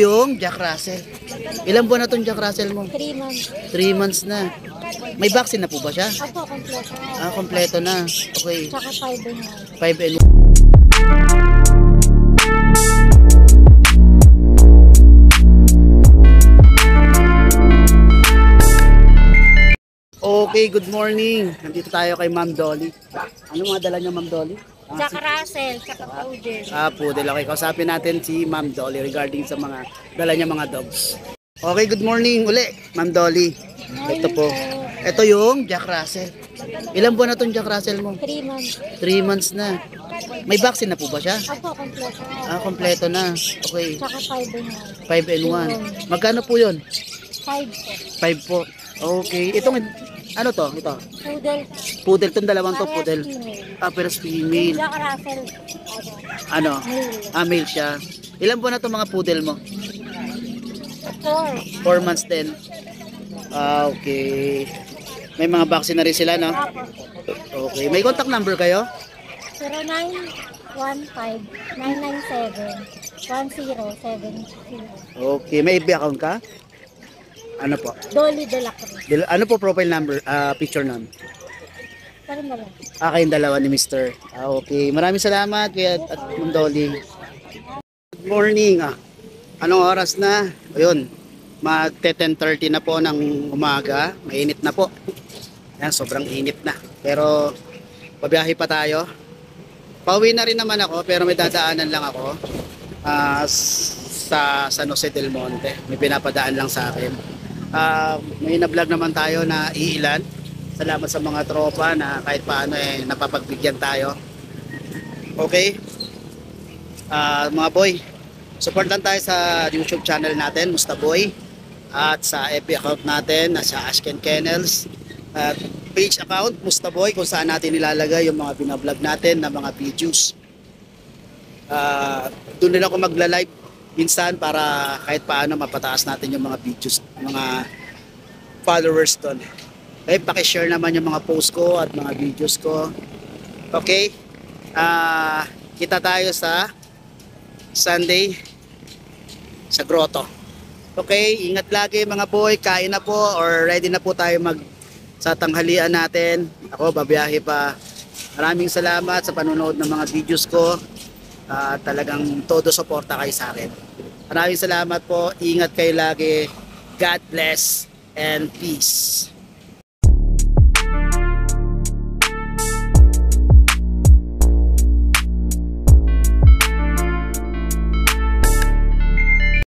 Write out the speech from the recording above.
Yung Jack Russell. Ilang buwan na tong Jack Russell mo? 3 months. 3 months na. May vaccine na po ba siya? Opo, kompleto. Kompleto na. Okay. Tsaka 5 and 5 and 1. Okay, good morning. Nandito tayo kay Ma'am Dolly. Ano mga dala niya, Ma'am Dolly? Jack Russell, tsaka Poodle. Poodle. Okay, kausapin natin si Ma'am Dolly regarding sa mga dala niya mga dogs. Okay, good morning uli, Ma'am Dolly. Ito po. Ito yung Jack Russell. Ilang buwan na tong Jack Russell mo? 3 months. 3 months na. May vaccine na po ba siya? Opo, kompleto. Kompleto na. Okay. Tsaka 5 and 5 and 1. Magkano po yun? 5 po. 5 po. Okay. Itong, ano to? Ito. Poodle. Poodle. Itong dalawang to, Parehas poodle. female. Pero female. Jack Russell, Ano? male. Male siya. Ilang buwan na itong mga poodle mo? 4. 4 months din. Okay. May mga vaccine na rin sila, no? Okay. May contact number kayo? 0915-997-1070. Okay. May FB account ka? Ano po? Dolly de la Cruz. Ano po profile number? Picture nun? Parang na lang. Kayong dalawa ni Mr. Okay. Maraming salamat kaya at Ma'am Dolly. Good morning. Anong oras na? Ayun. Mag-10:30 na po ng umaga. Mainit na po. Ayan, sobrang init na. Pero pabiyahe pa tayo. Pauwi na rin naman ako pero may dadaanan lang ako sa San Jose del Monte. May pinapadaan lang sa akin. May na-vlog naman tayo na iilan. Salamat sa mga tropa na kahit paano napapagbigyan tayo. Okay? Mga boy, support lang tayo sa YouTube channel natin, Musta Boy. At sa FB account natin, sa Ashken Kennels. At page account, Musta Boy, kung saan natin nilalagay yung mga binablog natin na mga videos. Doon din ako magla-live minsan para kahit paano mapataas natin yung mga videos, mga followers doon. Okay, pakishare naman yung mga post ko at mga videos ko. Okay? Kita tayo sa Sunday sa grotto. Okay, ingat lagi mga boy. Kain na po or ready na po tayo sa tanghalian natin. Ako, babiyahe pa. Maraming salamat sa panonood ng mga videos ko. Talagang todo suporta kayo sa akin. Maraming salamat po. Ingat kayo lagi. God bless and peace.